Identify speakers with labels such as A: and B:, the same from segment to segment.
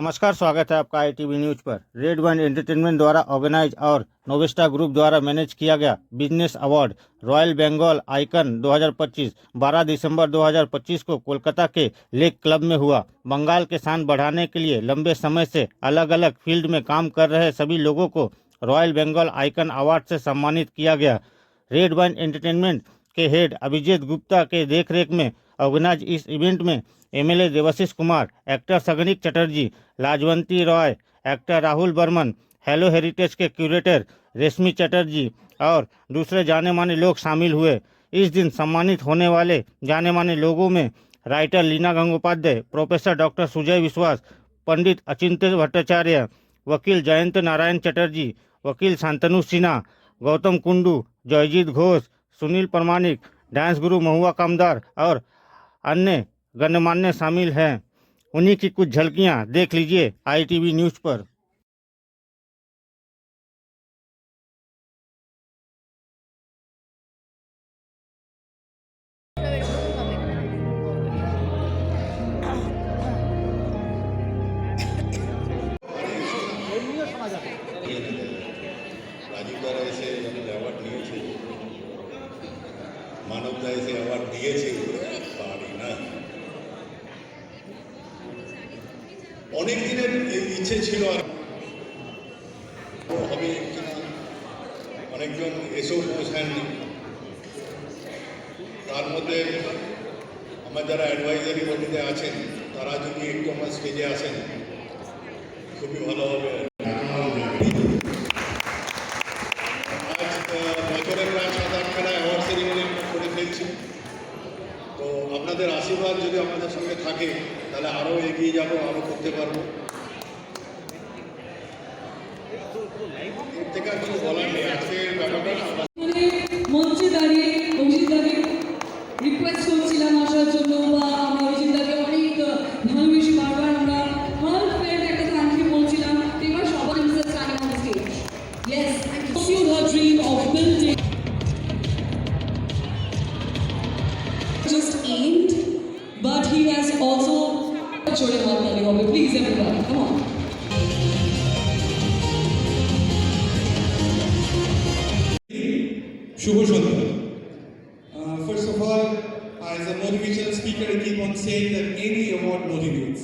A: नमस्कार, स्वागत है आपका ITV न्यूज पर। रेड वन एंटरटेनमेंट द्वारा ऑर्गेनाइज और नोवेस्टा ग्रुप द्वारा मैनेज किया गया business award royal Bengal icon 2025 12 दिसंबर 2025 को कोलकाता के लेक क्लब में हुआ। बंगाल के शान बढ़ाने के लिए लंबे समय से अलग अलग फील्ड में काम कर रहे सभी लोगों को रॉयल बंगाल आइकन अवार्ड से सम्मानित किया गया। रेड वन एंटरटेनमेंट के हेड अभिजीत गुप्ता के देखरेख में ऑर्गेनाइज इस इवेंट में MLA Debashish Kumar, actor Sagnik Chatterjee, Lajwanti Roy, actor Rahul Burman, hello heritage के क्यूरेटर रेशमी चटर्जी और दूसरे जाने माने लोग शामिल हुए। इस दिन सम्मानित होने वाले जाने माने लोगों में writer Leena Gangopadhyay, professor doctor Sujay Biswas, Pandit अचिंत्य भट्टाचार्य, वकील जयंत नारायण चटर्जी, वकील शांतनु सिन्हा, गौतम कुंडू, जयजीत घोष, सुनील प्रमाणिक, डांस गुरु महुआ कामदार और अन्य गणमान्य शामिल हैं। उन्हीं की कुछ झलकियां देख लीजिए ITV न्यूज पर।
B: রাজীব দ্বারা এসে অ্যাওয়ার্ড নিয়েছে, মানবদা এসে অ্যাওয়ার্ড দিয়েছে, পারি না। অনেক দিনের ইচ্ছে ছিল আর হবে কিনা, অনেকজন এসেও পৌঁছায়নি। তার মধ্যে আমার যারা অ্যাডভাইজারি বডিতে আছেন তারা যদি একটু আমার স্টেজে আসেন খুবই ভালো হবে। বছরে প্রায় 7-8খানা অ্যাওয়ার্ড সেরিমনি করে ফেলছি, তো আপনাদের আশীর্বাদ যদি আপনাদের সঙ্গে থাকে তাহলে আরও এগিয়ে যাবো, আরও করতে পারবো। এর থেকে আর কিছু বলার নেই। আজকের ব্যাপারটা
C: মঞ্চে দাঁড়িয়ে অভিজিৎদাকে রিকোয়েস্ট করছিলাম আসার জন্য, বা আমরা অভিজিৎদাকে অনেক ভালোবেসে বারবার আমরা হার্ট ফেল্ড একটা থ্যাংক ইউ বলছিলাম। এবার সবাই mister standing on stage. Yes, thank you. Pursue her dream of building just aimed, but he has also chode haat tali hobe please everyone, come on.
D: Shubho Shandra. First of all, as a motivational speaker, I keep on saying that any award motivates.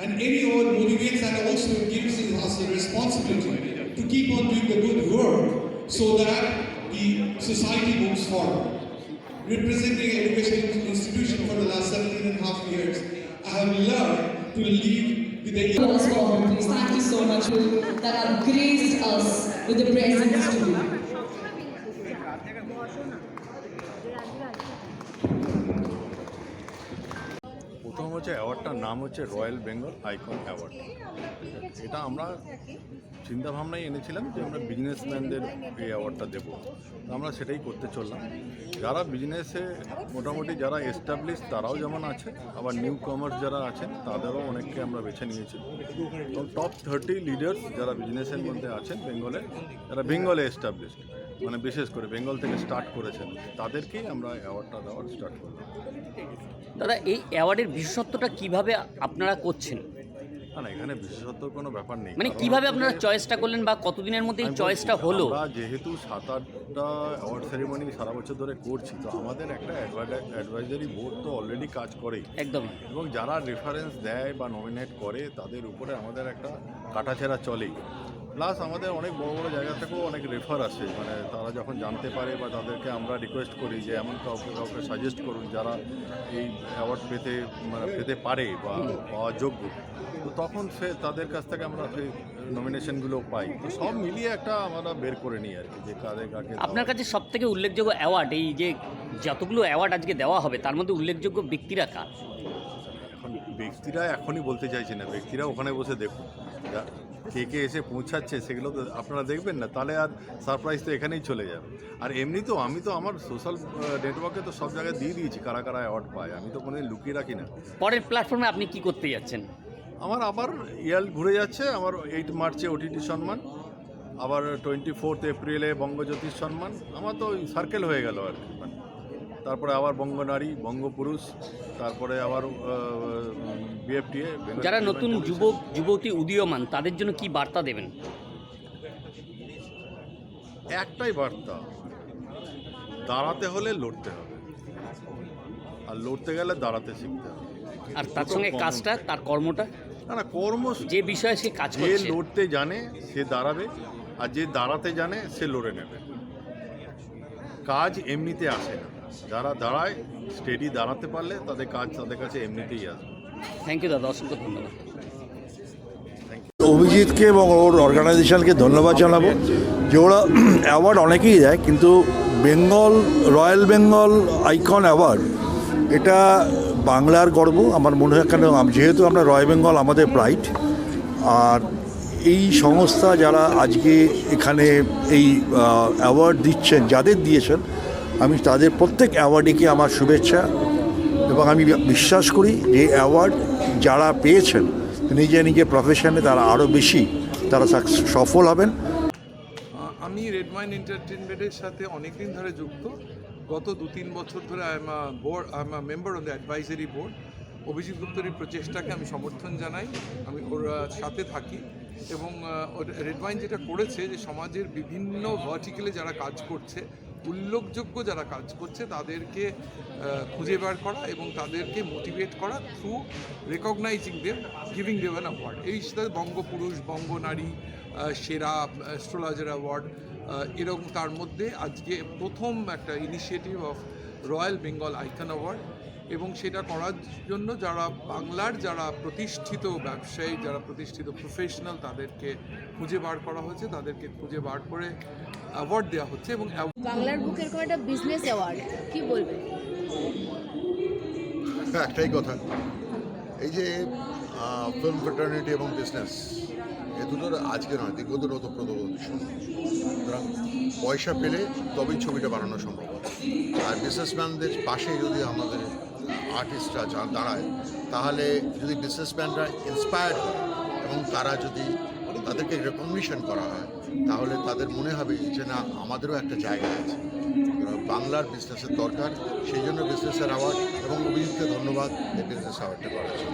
D: And any award motivates, and also it gives us a responsibility to keep on doing the good work so that the society moves forward. Representing an education institution for the last 17.5 years, I have learned to lead with the...
C: Please, thank you so much that have graced us with the presence today.
E: প্রথম হচ্ছে অ্যাওয়ার্ডটার নাম হচ্ছে royal Bengal icon award. এটা আমরা চিন্তাভাবনায় এনেছিলাম যে আমরা বিজনেসম্যানদের এই অ্যাওয়ার্ডটা দেবো, আমরা সেটাই করতে চললাম। যারা বিজনেসে মোটামুটি যারা এস্টাবলিশ তারাও যেমন আছে, আবার নিউ কমার্স যারা আছেন তাদেরও অনেককে আমরা বেছে নিয়েছি। এবং টপ 30 লিডার্স যারা বিজনেসের মধ্যে আছেন বেঙ্গলে, যারা বেঙ্গলে এস্টাবলিশড, মানে বিশেষ করে বেঙ্গল থেকে স্টার্ট করেছেন, তাদেরকেই আমরা অ্যাওয়ার্ডটা দেওয়ার স্টার্ট করলাম।
F: দাদা, এই অ্যাওয়ার্ডের বিশেষত্বটা কিভাবে আপনারা করছেন?
E: না, এখানে বিশেষত্ব কোনো ব্যাপার নেই।
F: মানে কিভাবে আপনারা চয়েসটা করলেন বা কতদিনের মধ্যে এই চয়েসটা হলো?
E: আমরা যেহেতু 7-8টা অ্যাওয়ার্ড সেরিমনি সারা বছর ধরে করছি, তো আমাদের একটা অ্যাডভাইজারি বোর্ড তো অলরেডি কাজ করেই
F: একদম,
E: এবং যারা রেফারেন্স দেয় বা নমিনেট করে তাদের উপরে আমাদের একটা কাটাছেঁড়া চলেই। প্লাস আমাদের অনেক বড় বড় জায়গা থেকেও অনেক রেফার আসে, মানে তারা যখন জানতে পারে বা তাদেরকে আমরা রিকোয়েস্ট করি যে এমন কাউকে সাজেস্ট করুন যারা এই অ্যাওয়ার্ড পেতে পারে বা পাওয়া যোগ্য, তো তখন তাদের কাছ থেকে আমরা সেই নমিনেশনগুলো পাই। তো সব মিলিয়ে একটা আমরা বের করে নিই আর কি, যে কাকে।
F: আপনার কাছে সব থেকে উল্লেখযোগ্য অ্যাওয়ার্ড, এই যে যতগুলো অ্যাওয়ার্ড আজকে দেওয়া হবে তার মধ্যে উল্লেখযোগ্য ব্যক্তিরা কার?
E: এখন ব্যক্তিরা এখনই বলতে চাইছি না, ব্যক্তিরা ওখানে বসে দেখুন, কে এসে পৌঁছাচ্ছে সেগুলো তো আপনারা দেখবেন না, তাহলে আর সারপ্রাইজ তো এখানেই চলে যাবে। আর এমনি তো আমি তো আমার সোশ্যাল নেটওয়ার্কে তো সব জায়গায় দিয়ে দিয়েছি কারা কারা অ্যাওয়ার্ড পায়, আমি তো কোনোদিন লুকিয়ে রাখি না।
F: পরের প্ল্যাটফর্মে আপনি কি করতে যাচ্ছেন?
E: আমার আবার ইয়ার ঘুরে যাচ্ছে, আমার 8 মার্চে OTT সম্মান, আবার 24 এপ্রিলে বঙ্গজ্যোতির সম্মান, আমার তো সার্কেল হয়ে গেল আর কি। তারপরে আবার বঙ্গনারী, বঙ্গপুরুষ, তারপরে আবার বিএফটিএ।
F: যারা নতুন যুবক যুবতী উদীয়মান তাদের জন্য কি বার্তা দেবেন?
E: একটাই বার্তা, দাঁড়াতে হলে লড়তে হবে, আর লড়তে গেলে দাঁড়াতে শিখতে হবে।
F: আর তার সঙ্গে কাজটা, তার কর্মটা,
E: না কর্ম,
F: যে বিষয়ে সে কাজ
E: যে
F: করছে।
E: লড়তে জানে সে দাঁড়াবে, আর যে দাঁড়াতে জানে সে লড়ে নেবে। কাজ এমনিতে আসে না, যারা দাঁড়ায় স্টেডি দাঁড়াতে পারলে তাদের কাজ তাদের কাছে এমনিতেই আসবে।
F: থ্যাংক ইউ দাদা, অসংখ্য ধন্যবাদ।
G: অভিজিৎকে এবং ওর অর্গানাইজেশনকে ধন্যবাদ জানাবো যে ওরা অ্যাওয়ার্ড অনেকেই দেয়, কিন্তু রয়্যাল বেঙ্গল আইকন অ্যাওয়ার্ড এটা বাংলার গর্ব আমার মনে হয়। কেন, যেহেতু আমরা রয়্যাল বেঙ্গল আমাদের প্রাইড, আর এই সংস্থা যারা আজকে এখানে এই অ্যাওয়ার্ড দিচ্ছেন, যাদের দিয়েছেন, আমি তাদের প্রত্যেক অ্যাওয়ার্ডেকে আমার শুভেচ্ছা, এবং আমি বিশ্বাস করি যে অ্যাওয়ার্ড যারা পেয়েছেন নিজে প্রফেশনে তারা আরও বেশি তারা সফল হবেন।
H: আমি রেড ওয়াইন এন্টারটেনমেন্টের সাথে অনেক দিন ধরে যুক্ত। গত 2-3 বছর ধরে I am a member on the advisory board. Abhijit গুপ্তের এই প্রচেষ্টাকে আমি সমর্থন জানাই, আমি ওর সাথে থাকি। এবং রেড ওয়াইন যেটা করেছে, যে সমাজের বিভিন্ন ভার্টিক্যালে যারা কাজ করছে, উল্লেখযোগ্য যারা কাজ করছে, তাদেরকে খুঁজে বার করা এবং তাদেরকে মোটিভেট করা through recognising them, giving them an award. এই সাথে বঙ্গপুরুষ, বঙ্গনারী, সেরা অ্যাস্ট্রোলজার অ্যাওয়ার্ড, এরকম তার মধ্যে আজকে প্রথম একটা initiative of royal Bengal icon award. এবং সেটা করার জন্য যারা বাংলার যারা প্রতিষ্ঠিত ব্যবসায়ী, যারা প্রতিষ্ঠিত প্রফেশনাল, তাদেরকে খুঁজে বার করা হয়েছে, তাদেরকে খুঁজে বার করে অ্যাওয়ার্ড দেওয়া হচ্ছে। এবং
I: বাংলার বুক এরকম একটা বিজনেস অ্যাওয়ার্ড, কি বলবেন?
J: একটাই কথা, এই যে ফিল্ম ফ্রেটার্নিটি এবং বিজনেস, এ দুটোর আজকে নয়, দীর্ঘদিন ওতপ্রোত সুতরাং পয়সা পেলে তবেই ছবিটা বানানো সম্ভব। আর বিজনেসম্যানদের পাশে যদি আমাদের আর্টিস্টরা দাঁড়ায়, তাহলে যদি বিজনেসম্যানরা ইন্সপায়ার্ড হয় এবং তারা যদি তাদেরকে রেকগনিশন করা হয়, তাহলে তাদের মনে হবে যে না, আমাদেরও একটা জায়গা আছে। বাংলার বিজনেসের দরকার, সেই জন্য বিজনেসের অ্যাওয়ার্ড, এবং অভিজিৎকে ধন্যবাদ এই বিজনেস অ্যাওয়ার্ডটা করার জন্য।